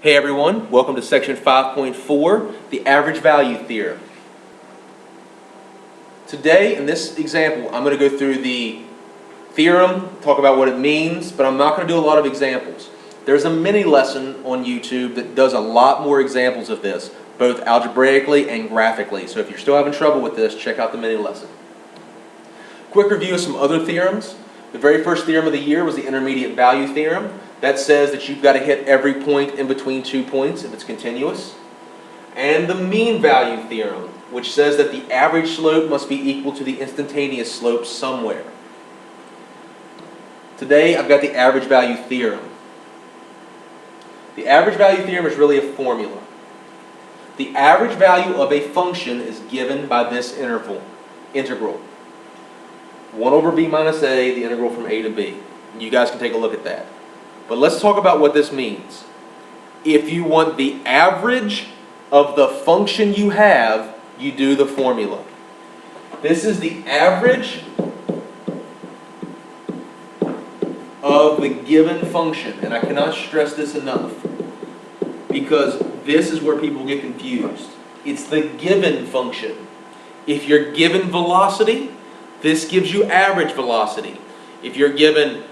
Hey everyone, welcome to section 5.4, the average value theorem. Today, in this example, I'm going to go through the theorem, talk about what it means, but I'm not going to do a lot of examples. There's a mini lesson on YouTube that does a lot more examples of this, both algebraically and graphically. So if you're still having trouble with this, check out the mini lesson. Quick review of some other theorems. The very first theorem of the year was the intermediate value theorem. That says that you've got to hit every point in between 2 points if it's continuous. And the mean value theorem, which says that the average slope must be equal to the instantaneous slope somewhere. Today I've got the average value theorem. The average value theorem is really a formula. The average value of a function is given by this integral. 1 over b minus a, the integral from a to b. You guys can take a look at that. But let's talk about what this means. If you want the average of the function you have, you do the formula. This is the average of the given function. And I cannot stress this enough, because this is where people get confused. It's the given function. If you're given velocity, this gives you average velocity. If you're given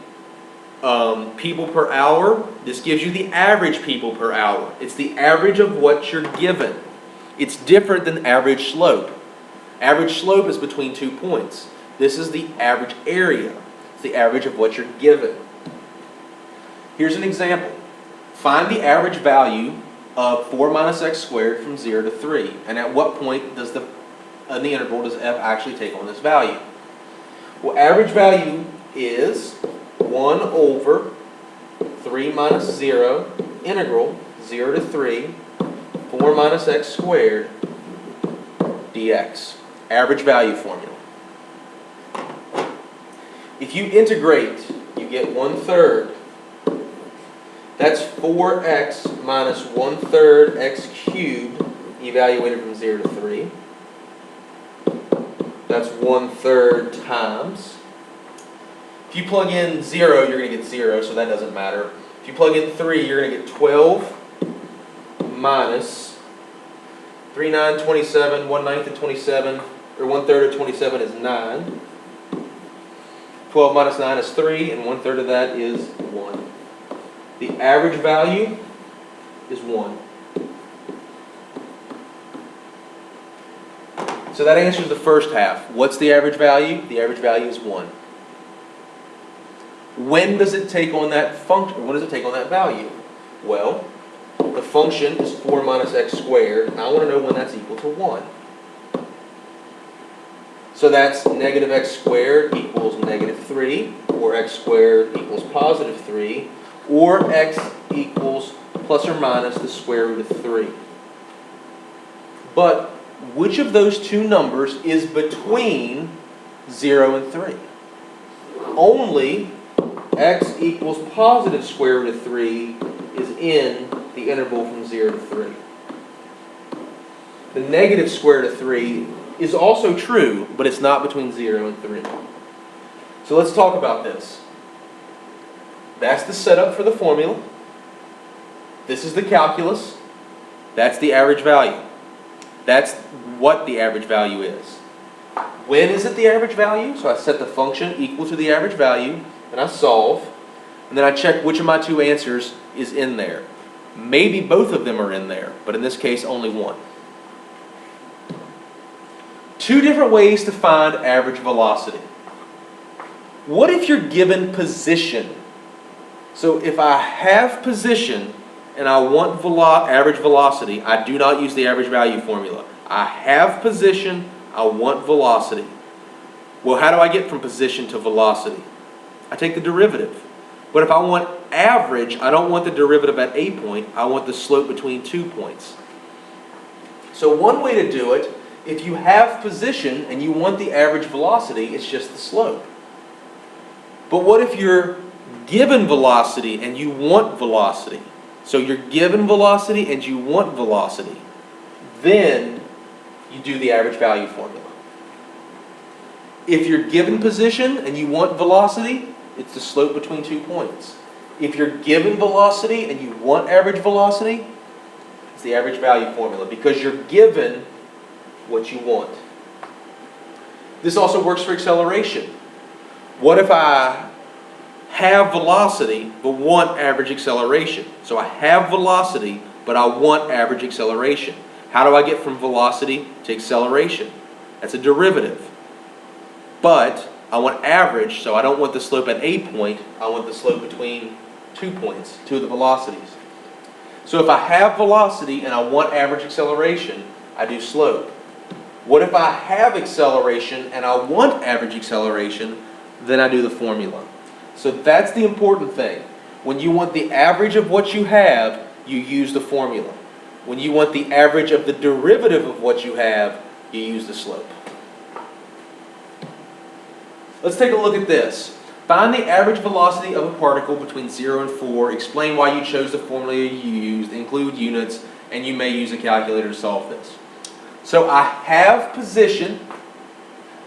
people per hour, this gives you the average people per hour. It's the average of what you're given. It's different than average slope. Average slope is between 2 points. This is the average area. It's the average of what you're given. Here's an example. Find the average value of 4 minus x squared from 0 to 3. And at what point does the integral does f actually take on this value? Well, average value is 1 over 3 minus 0, integral 0 to 3, 4 minus x squared dx. Average value formula. If you integrate, you get 1/3. That's 4x minus 1/3 x cubed, evaluated from 0 to 3. That's 1/3 times. If you plug in 0, you're going to get 0, so that doesn't matter. If you plug in 3, you're going to get 12 minus 3, 9, 27, 1/9 of 27, or 1/3 of 27 is 9. 12 minus 9 is 3, and 1/3 of that is 1. The average value is 1. So that answers the first half. What's the average value? The average value is 1. When does it take on that function? When does it take on that value? Well, the function is 4 minus x squared, and I want to know when that's equal to 1. So that's negative x squared equals negative 3, or x squared equals positive 3, or x equals plus or minus the square root of 3. But which of those two numbers is between 0 and 3? Only x equals positive square root of 3 is in the interval from 0 to 3. The negative square root of 3 is also true, but it's not between 0 and 3. So let's talk about this. That's the setup for the formula. This is the calculus. That's the average value. That's what the average value is. When is it the average value? So I set the function equal to the average value, and I solve, and then I check which of my two answers is in there. Maybe both of them are in there, but in this case only one. Two different ways to find average velocity. What if you're given position? So if I have position and I want average velocity, I do not use the average value formula. I have position, I want velocity. Well, how do I get from position to velocity? I take the derivative. But if I want average, I don't want the derivative at a point, I want the slope between 2 points. So one way to do it, if you have position and you want the average velocity, it's just the slope. But what if you're given velocity and you want velocity? So you're given velocity and you want velocity. Then you do the average value formula. If you're given position and you want velocity, it's the slope between 2 points. If you're given velocity and you want average velocity, it's the average value formula because you're given what you want. This also works for acceleration. What if I have velocity but want average acceleration? So I have velocity but I want average acceleration. How do I get from velocity to acceleration? That's a derivative. But I want average, so I don't want the slope at a point, I want the slope between 2 points, two of the velocities. So if I have velocity and I want average acceleration, I do slope. What if I have acceleration and I want average acceleration? Then I do the formula. So that's the important thing. When you want the average of what you have, you use the formula. When you want the average of the derivative of what you have, you use the slope. Let's take a look at this. Find the average velocity of a particle between 0 and 4. Explain why you chose the formula you used. Include units, and you may use a calculator to solve this. So I have position.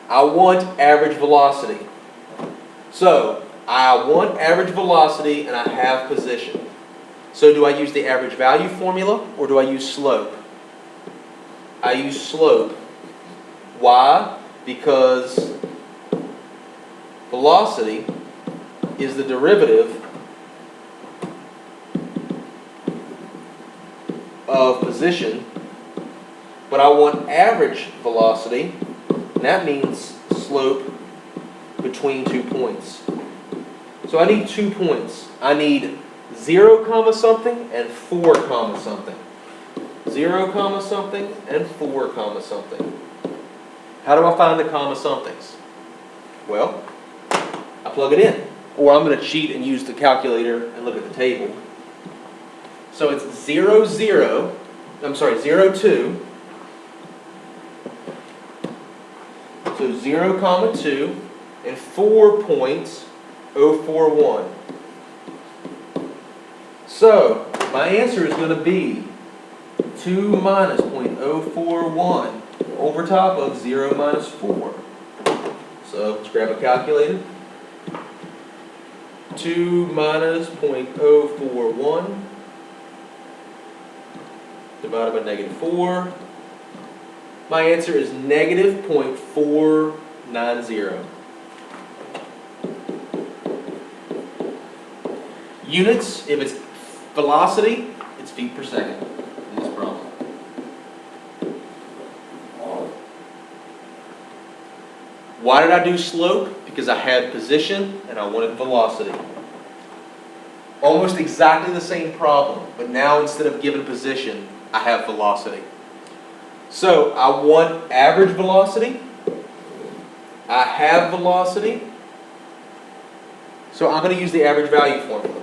I want average velocity. So I want average velocity, and I have position. So do I use the average value formula, or do I use slope? I use slope. Why? Because velocity is the derivative of position, but I want average velocity, and that means slope between 2 points. So I need 2 points. I need 0 comma something and 4 comma something. 0 comma something and 4 comma something. How do I find the comma somethings? Well, I plug it in. Or I'm going to cheat and use the calculator and look at the table. So it's 0, 0, 2. So 0 comma 2 and 4 points 041. So my answer is going to be 2 minus 0.041 over top of 0 minus 4. So let's grab a calculator. 2 minus 0.041 divided by negative 4. My answer is negative 0.490. Units, if it's velocity, it's feet per second in this problem. Why did I do slope? Because I had position and I wanted velocity. Almost exactly the same problem, but now instead of given position, I have velocity. So I want average velocity. I have velocity. So I'm going to use the average value formula,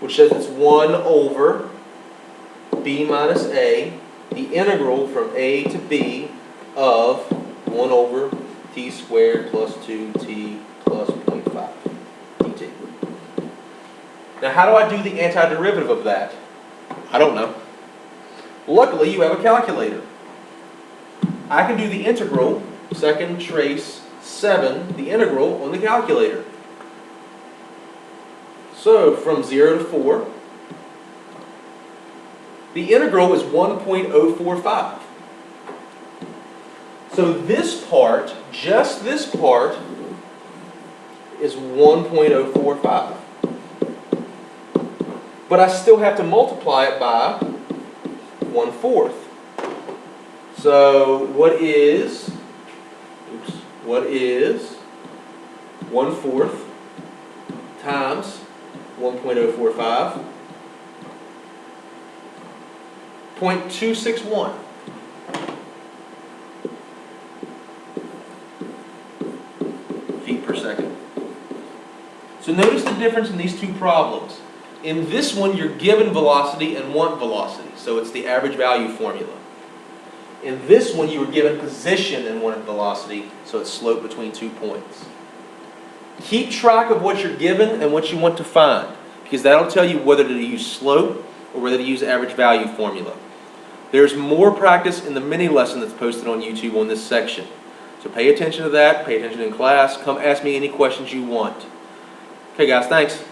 which says it's 1 over b minus a, the integral from a to b of 1 over t squared plus 2t plus 0.5 dt. Now how do I do the antiderivative of that? I don't know. Luckily you have a calculator. I can do the integral, second trace 7, the integral on the calculator. So from 0 to 4, the integral is 1.045. So this part, just this part, is 1.045. But I still have to multiply it by 1/4. So what is 1/4 times 1.045? 0.261. Feet per second. So notice the difference in these two problems. In this one, you're given velocity and want velocity, so it's the average value formula. In this one, you were given position and wanted velocity, so it's slope between 2 points. Keep track of what you're given and what you want to find, because that'll tell you whether to use slope or whether to use average value formula. There's more practice in the mini lesson that's posted on YouTube on this section. So pay attention to that, pay attention in class, come ask me any questions you want. Okay, guys, thanks.